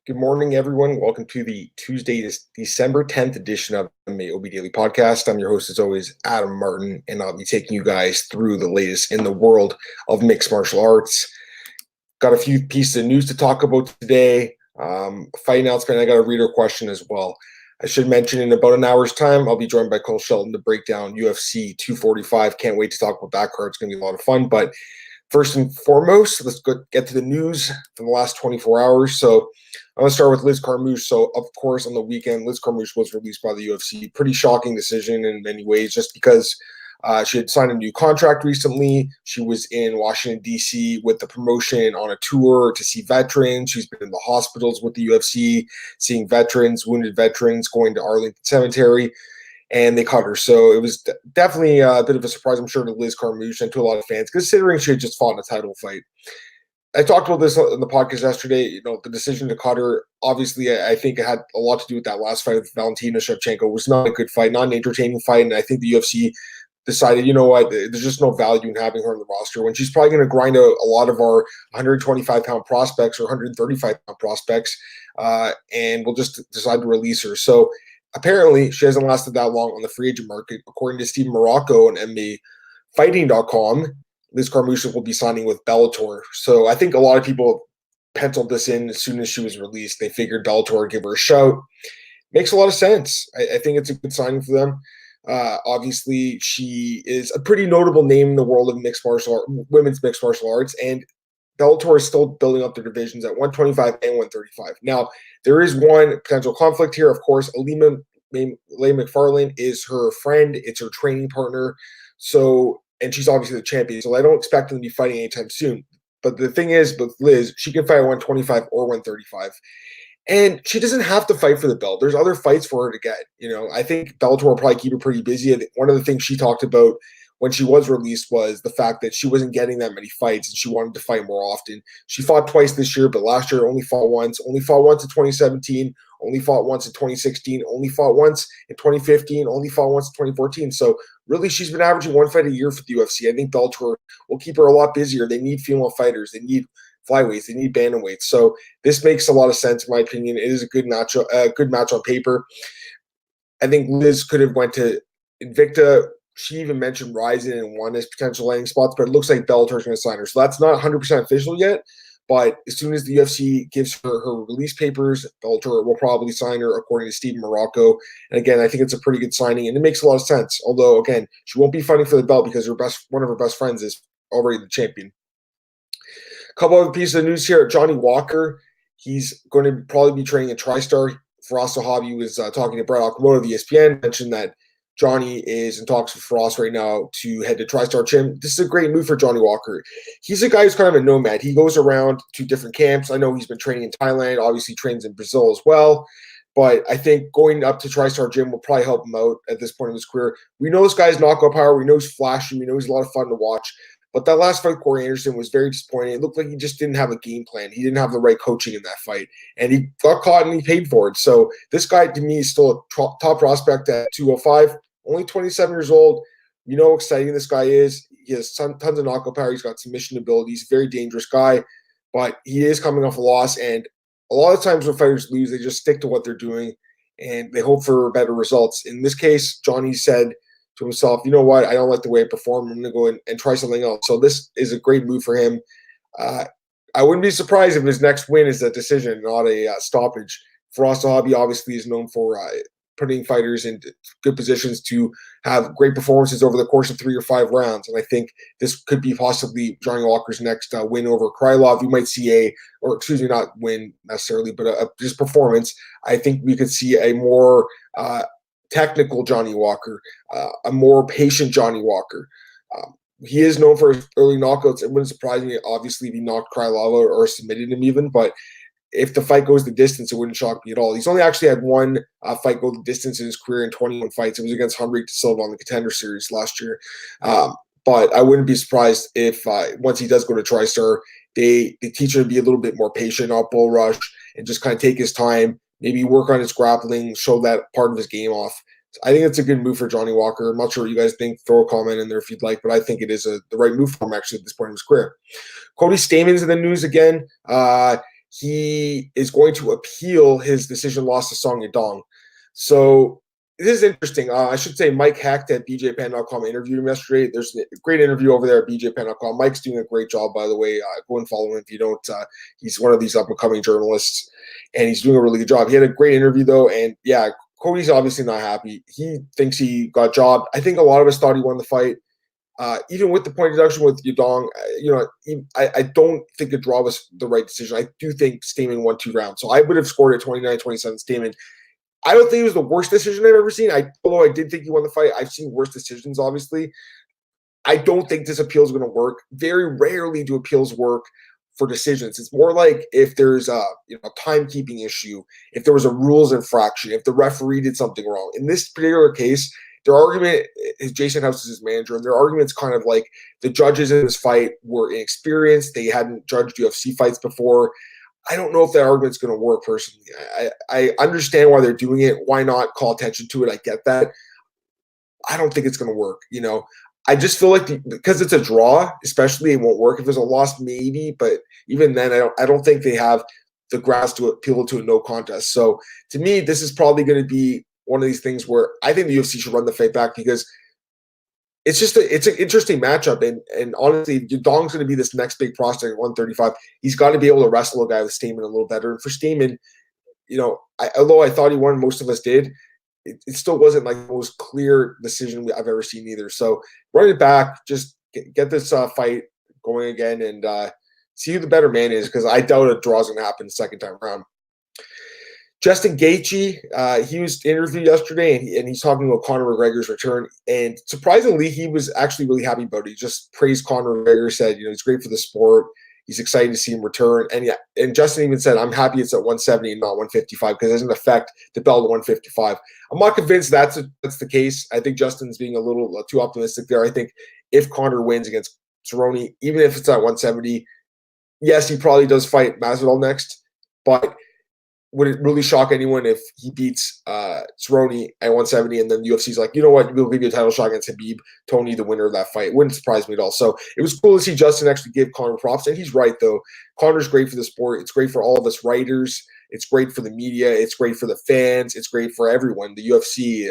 Good morning, everyone. Welcome to the Tuesday, December 10th edition of the MMAOB Daily Podcast. I'm your host, as always, Adam Martin, and I'll be taking you guys through the latest in the world of mixed martial arts. Got a few pieces of news to talk about today. Fight announcement. I got a reader question as well. I should mention in about an hour's time, I'll be joined by Cole Shelton to break down UFC 245. Can't wait to talk about that card. It's going to be a lot of fun. But first and foremost, let's get to the news from the last 24 hours. So I'm going to start with Liz Carmouche. So, of course, on the weekend, Liz Carmouche was released by the UFC. Pretty shocking decision in many ways, just because she had signed a new contract recently. She was in Washington, D.C. with the promotion on a tour to see veterans. She's been in the hospitals with the UFC, seeing veterans, wounded veterans, going to Arlington Cemetery, and they caught her. So it was definitely a bit of a surprise, I'm sure, to Liz Carmouche and to a lot of fans, considering she had just fought in a title fight. I talked about this on the podcast yesterday. You know, the decision to cut her, obviously, I think it had a lot to do with that last fight with Valentina Shevchenko. It was not a good fight, not an entertaining fight, and I think the UFC decided, you know what, there's just no value in having her on the roster when she's probably going to grind out a lot of our 125-pound prospects or 135-pound prospects, and we'll just decide to release her. So apparently, she hasn't lasted that long on the free agent market. According to Steve Morocco on MMAfighting.com, Liz Carmouche will be signing with Bellator. So I think a lot of people penciled this in as soon as she was released. They figured Bellator would give her a shout. Makes a lot of sense. I think it's a good signing for them. Obviously, she is a pretty notable name in the world of women's mixed martial arts, and Bellator is still building up their divisions at 125 and 135. Now, there is one potential conflict here. Of course, Alima McFarlane is her friend. It's her training partner. And she's obviously the champion, so I don't expect them to be fighting anytime soon. But the thing is, with Liz, she can fight at 125 or 135. And she doesn't have to fight for the belt. There's other fights for her to get. You know, I think Bellator will probably keep her pretty busy. I think one of the things she talked about when she was released was the fact that she wasn't getting that many fights and she wanted to fight more often. She fought twice this year, but last year only fought once in 2017, only fought once in 2016, only fought once in 2015, only fought once in 2014. So really, she's been averaging one fight a year for the UFC. I think Bellator will keep her a lot busier. They need female fighters. They need flyweights. They need bantamweights. So this makes a lot of sense, in my opinion. It is a good match on paper. I think Liz could have went to Invicta. She even mentioned Ryzen and won as potential landing spots, but it looks like Bellator is going to sign her. So that's not 100% official yet. But as soon as the UFC gives her release papers, Bellator will probably sign her, according to Steve Morocco. And again, I think it's a pretty good signing, and it makes a lot of sense. Although, again, she won't be fighting for the belt because one of her best friends is already the champion. A couple other pieces of news here. Johnny Walker, he's going to probably be training in TriStar. Firas Zahabi was talking to Brett Okamoto of ESPN, mentioned that Johnny is in talks with Firas right now to head to Tristar Gym. This is a great move for Johnny Walker. He's a guy who's kind of a nomad. He goes around to different camps. I know he's been training in Thailand, obviously trains in Brazil as well. But I think going up to Tristar Gym will probably help him out at this point in his career. We know this guy's knockout power. We know he's flashy. We know he's a lot of fun to watch. But that last fight, Corey Anderson, was very disappointing. It looked like he just didn't have a game plan. He didn't have the right coaching in that fight. And he got caught and he paid for it. So this guy, to me, is still a top prospect at 205. Only 27 years old. You know how exciting this guy is. He has tons of knockout power. He's got submission ability. He's a very dangerous guy. But he is coming off a loss. And a lot of times when fighters lose, they just stick to what they're doing. And they hope for better results. In this case, Johnny said to himself, you know what, I don't like the way I perform. I'm going to go and try something else. So this is a great move for him. I wouldn't be surprised if his next win is a decision, not a stoppage. Firas Zahabi obviously is known for putting fighters in good positions to have great performances over the course of 3 or 5 rounds. And I think this could be possibly Johnny Walker's next win over Krylov. We might see not win necessarily, but just performance. I think we could see a more technical Johnny Walker, a more patient Johnny Walker. He is known for his early knockouts. It wouldn't surprise me, obviously, if he knocked Krylov or submitted him even, but if the fight goes the distance, it wouldn't shock me at all. He's only actually had one fight go the distance in his career in 21 fights. It was against Henrique de Silva on the Contender Series last year. But I wouldn't be surprised if once he does go to TriStar, they teach him to be a little bit more patient, not bull rush, and just kind of take his time, maybe work on his grappling, show that part of his game off. So I think it's a good move for Johnny Walker. I'm not sure what you guys think. Throw a comment in there if you'd like, but I think it is the right move for him actually at this point in his career. Cody Stamann's in the news again. he is going to appeal his decision loss to Song Yadong. So this is interesting. I should say Mike Hecht at BJPen.com interviewed him yesterday. There's a great interview over there at BJPen.com. Mike's doing a great job, by the way. Go and follow him if you don't. He's one of these up-and-coming journalists, and he's doing a really good job. He had a great interview, though, and yeah, Cody's obviously not happy. He thinks he got jobbed. I think a lot of us thought he won the fight. Even with the point deduction with Yadong, I don't think a draw was the right decision. I do think Stamann won 2 rounds. So I would have scored at 29-27 Stamann. I don't think it was the worst decision I've ever seen. Although I did think he won the fight. I've seen worse decisions, obviously. I don't think this appeal is going to work. Very rarely do appeals work for decisions. It's more like if there's a timekeeping issue, if there was a rules infraction, if the referee did something wrong. In this particular case, their argument is Jason House is his manager, and their argument's kind of like the judges in this fight were inexperienced. They hadn't judged UFC fights before. I don't know if that argument's going to work personally. I understand why they're doing it. Why not call attention to it? I get that. I don't think it's going to work. I just feel like because it's a draw, especially, it won't work. If there's a loss, maybe, but even then, I don't think they have the grass to appeal to a no contest. So to me, this is probably going to be one of these things where I think the UFC should run the fight back because it's an interesting matchup. And honestly, Yadong's going to be this next big prospect at 135. He's got to be able to wrestle a guy with Stamann a little better. And for Stamann, although I thought he won, most of us did, it still wasn't like the most clear decision I've ever seen either. So run it back, just get this fight going again and see who the better man is, because I doubt a draw's going to happen the second time around. Justin Gaethje, he was interviewed yesterday, and he's talking about Conor McGregor's return. And surprisingly, he was actually really happy about it. He just praised Conor McGregor, said, he's great for the sport. He's excited to see him return. And Justin even said, I'm happy it's at 170 and not 155 because it doesn't affect the belt at 155. I'm not convinced that's the case. I think Justin's being a little too optimistic there. I think if Conor wins against Cerrone, even if it's at 170, yes, he probably does fight Masvidal next, but would it really shock anyone if he beats Cerrone at 170 and then the UFC's like, you know what, we'll give you a title shot against Khabib, Tony, the winner of that fight? It wouldn't surprise me at all. So it was cool to see Justin actually give Conor props. And he's right, though. Conor's great for the sport. It's great for all of us writers. It's great for the media. It's great for the fans. It's great for everyone, the UFC,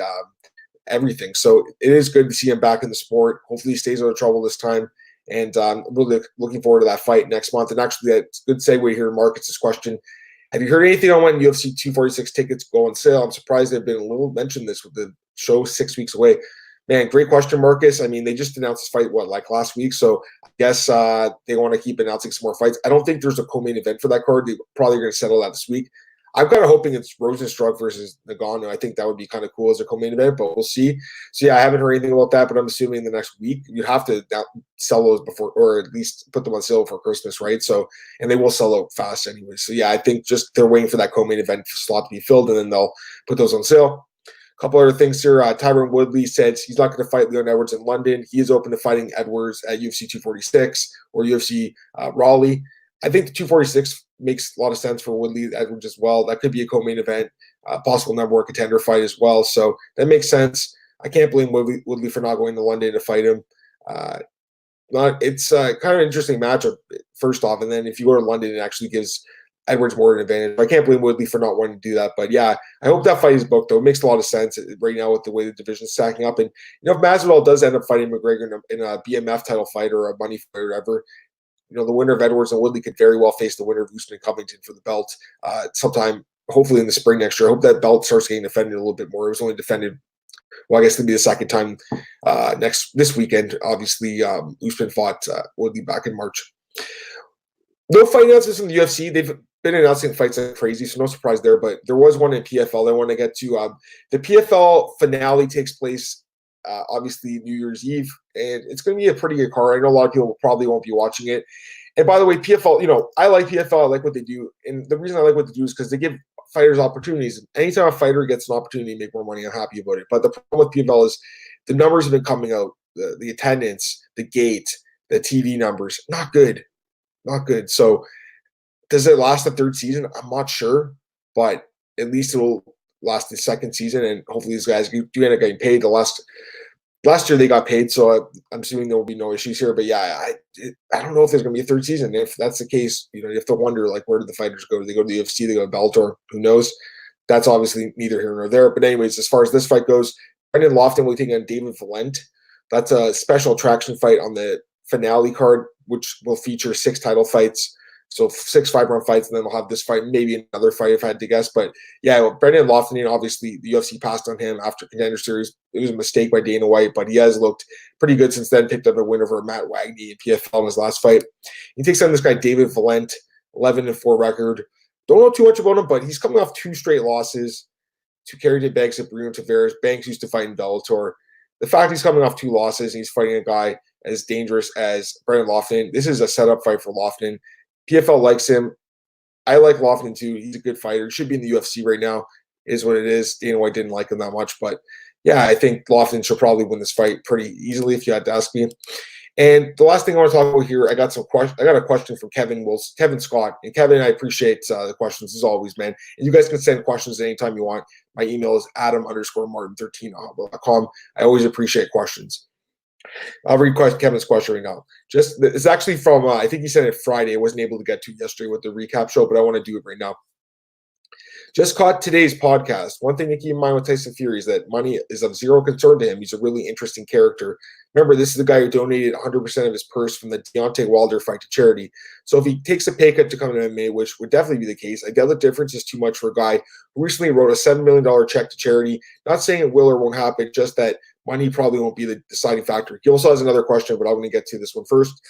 everything. So it is good to see him back in the sport. Hopefully he stays out of trouble this time. And I'm really looking forward to that fight next month. And actually, that's a good segue here to Marcus' question. Have you heard anything on when UFC 246 tickets go on sale? I'm surprised they've been a little mentioned this with the show 6 weeks away. Man, great question, Marcus. I mean, they just announced this fight, last week? So I guess they want to keep announcing some more fights. I don't think there's a co-main event for that card. They're probably going to settle that this week. I'm kind of hoping it's Rosenstruck versus Nagano. I think that would be kind of cool as a co-main event, but we'll see. So, yeah, I haven't heard anything about that, but I'm assuming in the next week you have to sell those before, or at least put them on sale for Christmas, right? So, and they will sell out fast anyway. So, yeah, I think just they're waiting for that co-main event slot to be filled, and then they'll put those on sale. A couple other things here. Tyron Woodley said he's not going to fight Leon Edwards in London. He is open to fighting Edwards at UFC 246 or UFC Raleigh. I think the 246 makes a lot of sense for Woodley Edwards as well. That could be a co-main event, possible number one contender fight as well. So that makes sense. I can't blame Woodley for not going to London to fight him. It's kind of an interesting matchup, first off. And then if you go to London, it actually gives Edwards more of an advantage. I can't blame Woodley for not wanting to do that. But, yeah, I hope that fight is booked, though. It makes a lot of sense right now with the way the division's stacking up. And, if Masvidal does end up fighting McGregor in a BMF title fight or a money fight or whatever, the winner of Edwards and Woodley could very well face the winner of Usman and Covington for the belt sometime, hopefully in the spring next year. I hope that belt starts getting defended a little bit more. It was only defended, I guess it'll be the second time this weekend. Obviously, Usman fought Woodley back in March. No fight announcements in the UFC. They've been announcing fights like crazy, so no surprise there. But there was one in PFL I want to get to. The PFL finale takes place obviously New Year's Eve, and it's going to be a pretty good card. I know a lot of people probably won't be watching it. And by the way, PFL, I like PFL. I like what they do. And the reason I like what they do is because they give fighters opportunities. Anytime a fighter gets an opportunity to make more money, I'm happy about it. But the problem with PFL is the numbers have been coming out, the attendance, the gate, the TV numbers, not good. Not good. So does it last the third season? I'm not sure, but at least it will last the second season, and hopefully these guys do end up getting paid. The last last year they got paid, so I'm assuming there will be no issues here. But yeah, I don't know if there's going to be a third season. If that's the case, you have to wonder, like, where do the fighters go? Do they go to the UFC? They go to Bellator? Who knows? That's obviously neither here nor there. But anyways, as far as this fight goes, Brendan Loughnane will be taking on David Valente. That's a special attraction fight on the finale card, which will feature 6 title fights. So 6 5-round fights, and then we'll have this fight, maybe another fight if I had to guess. But yeah, well, Brendan Loughnane, obviously the UFC passed on him after Contender Series. It was a mistake by Dana White, but he has looked pretty good since then. Picked up a win over Matt Wagney in PFL in his last fight. He takes on this guy David Valente, 11-4 record. Don't know too much about him, but he's coming off 2 straight losses to Kerry Banks and Bruno Tavares. Banks used to fight in Bellator. The fact he's coming off 2 losses and he's fighting a guy as dangerous as Brendan Loughnane, this is a setup fight for Loughnane. PFL likes him. I like Loughnane too. He's a good fighter. He should be in the UFC right now. It is what it is. Dana White didn't like him that much, but yeah, I think Loughnane should probably win this fight pretty easily if you had to ask me. And the last thing I want to talk about here, I got a question from Kevin Scott. And Kevin, I appreciate the questions as always, man. And you guys can send questions anytime you want. My email is adam_martin13@hotmail.com. I always appreciate questions. I'll read Kevin's question right now. It's actually from, I think he sent it Friday. I wasn't able to get to yesterday with the recap show, but I want to do it right now. Just caught today's podcast. One thing to keep in mind with Tyson Fury is that money is of zero concern to him. He's a really interesting character. Remember, this is the guy who donated 100% of his purse from the Deontay Wilder fight to charity. So if he takes a pay cut to come to MMA, which would definitely be the case, I doubt the difference is too much for a guy who recently wrote a $7 million check to charity. Not saying it will or won't happen, just that money probably won't be the deciding factor. He also has another question, but I'm going to get to this one first.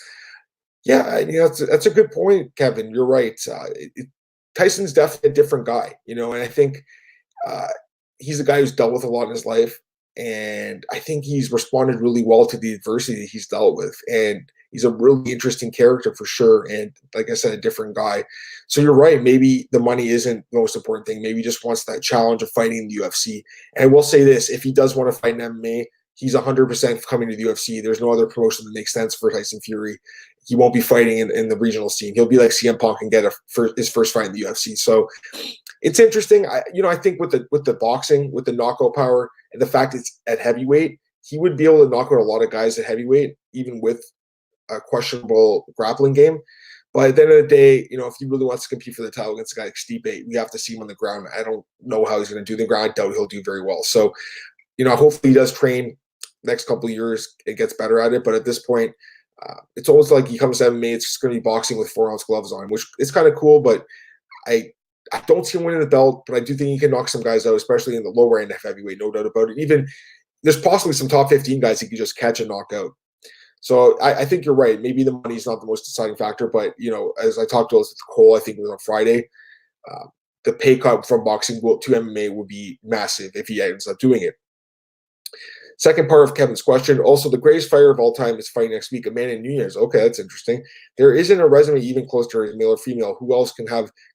Yeah, that's a good point, Kevin. You're right. Tyson's definitely a different guy, and I think he's a guy who's dealt with a lot in his life, and I think he's responded really well to the adversity he's dealt with, and he's a really interesting character for sure, and like I said, a different guy. So you're right, maybe the money isn't the most important thing. Maybe he just wants that challenge of fighting in the UFC. And I will say this, if he does want to fight in MMA, he's 100% coming to the UFC. There's no other promotion that makes sense for Tyson Fury. He won't be fighting in the regional scene. He'll be like CM Punk and get his first fight in the UFC. So it's interesting. I think with the boxing, with the knockout power, and the fact it's at heavyweight, he would be able to knock out a lot of guys at heavyweight, even with a questionable grappling game. But at the end of the day, if he really wants to compete for the title against a guy like Stipe, we have to see him on the ground. I don't know how he's going to do the ground. I doubt he'll do very well. So, hopefully he does train next couple of years and gets better at it. But at this point, it's almost like he comes to MMA, it's just going to be boxing with 4-ounce gloves on, which is kind of cool. But I don't see him winning the belt, but I do think he can knock some guys out, especially in the lower end of heavyweight, no doubt about it. Even there's possibly some top 15 guys he could just catch and knock out. So I think you're right. Maybe the money is not the most deciding factor, but as I talked to Cole, I think it was on Friday, the pay cut from boxing to MMA would be massive if he ends up doing it. Second part of Kevin's question. Also, the greatest fighter of all time is fighting next week, Amanda Nunes. Okay, that's interesting. There isn't a resume even close to her as male or female. Who else can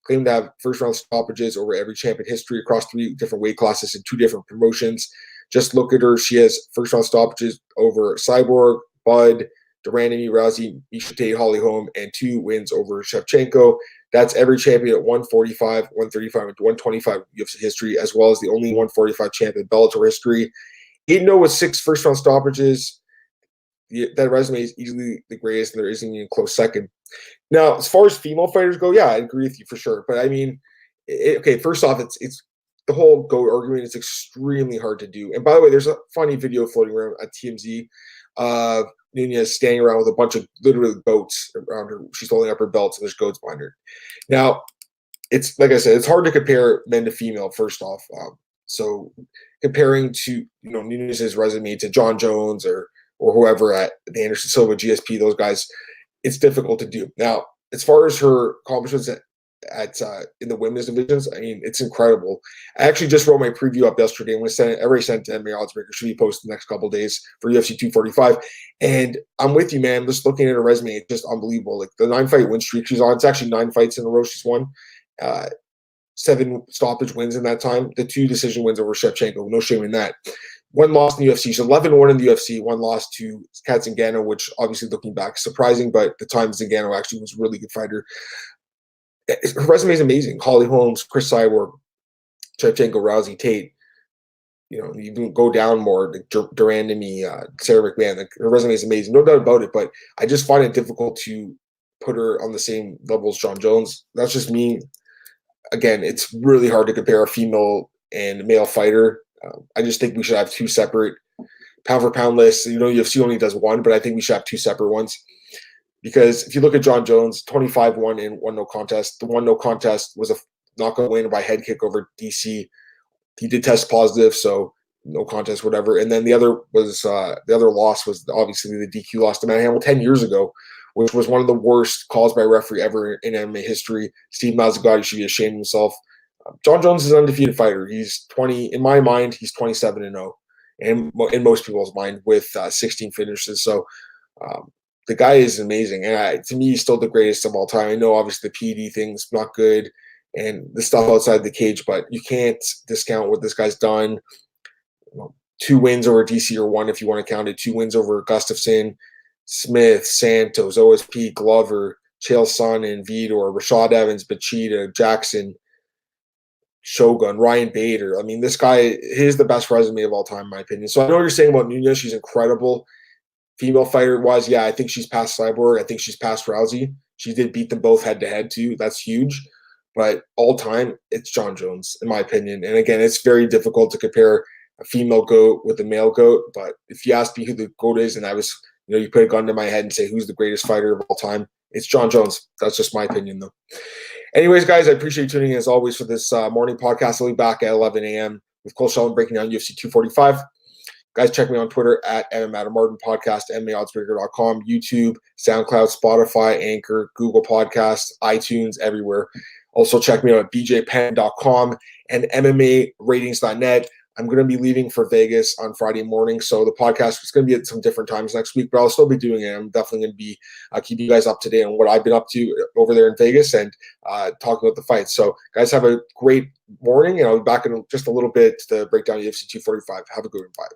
claim to have first-round stoppages over every champ in history across 3 different weight classes in 2 different promotions? Just look at her. She has first-round stoppages over Cyborg, Bud, Durandamy, Rousey, Miesha Tate, Holly Holm, and 2 wins over Shevchenko. That's every champion at 145, 135, and 125 UFC history, as well as the only 145 champion in Bellator history. 8-0 with 6 first-round stoppages. That resume is easily the greatest, and there isn't even a close second. Now, as far as female fighters go, yeah, I agree with you for sure. But I mean, okay, first off, it's the whole GOAT argument is extremely hard to do. And by the way, there's a funny video floating around at TMZ of Nunes standing around with a bunch of literally goats around her. She's holding up her belts, and there's goats behind her. Now, it's like I said, it's hard to compare men to female. First off, so comparing to Nunes' resume to John Jones or whoever at the Anderson Silva, GSP, those guys, it's difficult to do. Now, as far as her accomplishments at in the women's divisions, I mean, it's incredible. I actually just wrote my preview up yesterday. I'm going to send it. I already sent it to MMA Oddsbreaker. Should be posted the next couple of days for UFC 245. And I'm with you, man. Just looking at her resume, it's just unbelievable. Like the 9-fight win streak she's on. It's actually 9 fights in a row she's won. 7 stoppage wins in that time. The 2 decision wins over Shevchenko. No shame in that. 1 loss in the UFC. She's 11-1 in the UFC. 1 loss to Kat Zingano, which obviously looking back is surprising, but at the time Zingano actually was a really good fighter. Her resume is amazing. Holly Holmes, Chris Cyborg, Shevchenko, Rousey, Tate. you can go down more. Like Duran to me, Sarah McMahon, like, her resume is amazing, no doubt about it. But I just find it difficult to put her on the same level as John Jones. That's just me. Again, it's really hard to compare a female and male fighter. I just think we should have two separate pound for pound lists. UFC only does one, but I think we should have two separate ones. Because if you look at John Jones, 25-1 in one no contest. The one no contest was a knockout win by head kick over DC. He did test positive, so no contest, whatever. And then the other loss was obviously the DQ loss to Matt Hamill 10 years ago, which was one of the worst calls by a referee ever in MMA history. Steve Mazzagatti should be ashamed of himself. John Jones is an undefeated fighter. He's 20, in my mind, he's 27-0, and in most people's mind, with 16 finishes. So the guy is amazing, and to me, he's still the greatest of all time. I know, obviously, the PED thing's not good, and the stuff outside the cage, but you can't discount what this guy's done. 2 wins over DC, or 1 if you want to count it. 2 wins over Gustafsson, Smith, Santos, OSP, Glover, Chael Sonnen, Vitor, Rashad Evans, Bachita, Jackson, Shogun, Ryan Bader. I mean, this guy, he's the best resume of all time, in my opinion. So I know what you're saying about Nunes. She's incredible. Female fighter-wise, yeah, I think she's past Cyborg. I think she's past Rousey. She did beat them both head-to-head, too. That's huge. But all-time, it's John Jones, in my opinion. And again, it's very difficult to compare a female GOAT with a male GOAT. But if you asked me who the GOAT is, and I was, you put a gun to my head and say, who's the greatest fighter of all time, it's John Jones. That's just my opinion, though. Anyways, guys, I appreciate you tuning in, as always, for this morning podcast. I'll be back at 11 a.m. with Cole Sheldon breaking down UFC 245. Guys, check me on Twitter at MMAOB Podcast, MMAOddsbreaker.com, YouTube, SoundCloud, Spotify, Anchor, Google Podcasts, iTunes, everywhere. Also, check me out at bjpenn.com and MMAratings.net. I'm going to be leaving for Vegas on Friday morning, so the podcast is going to be at some different times next week, but I'll still be doing it. I'm definitely going to be keeping you guys up to date on what I've been up to over there in Vegas and talking about the fights. So, guys, have a great morning, and I'll be back in just a little bit to break down UFC 245. Have a good one. Bye.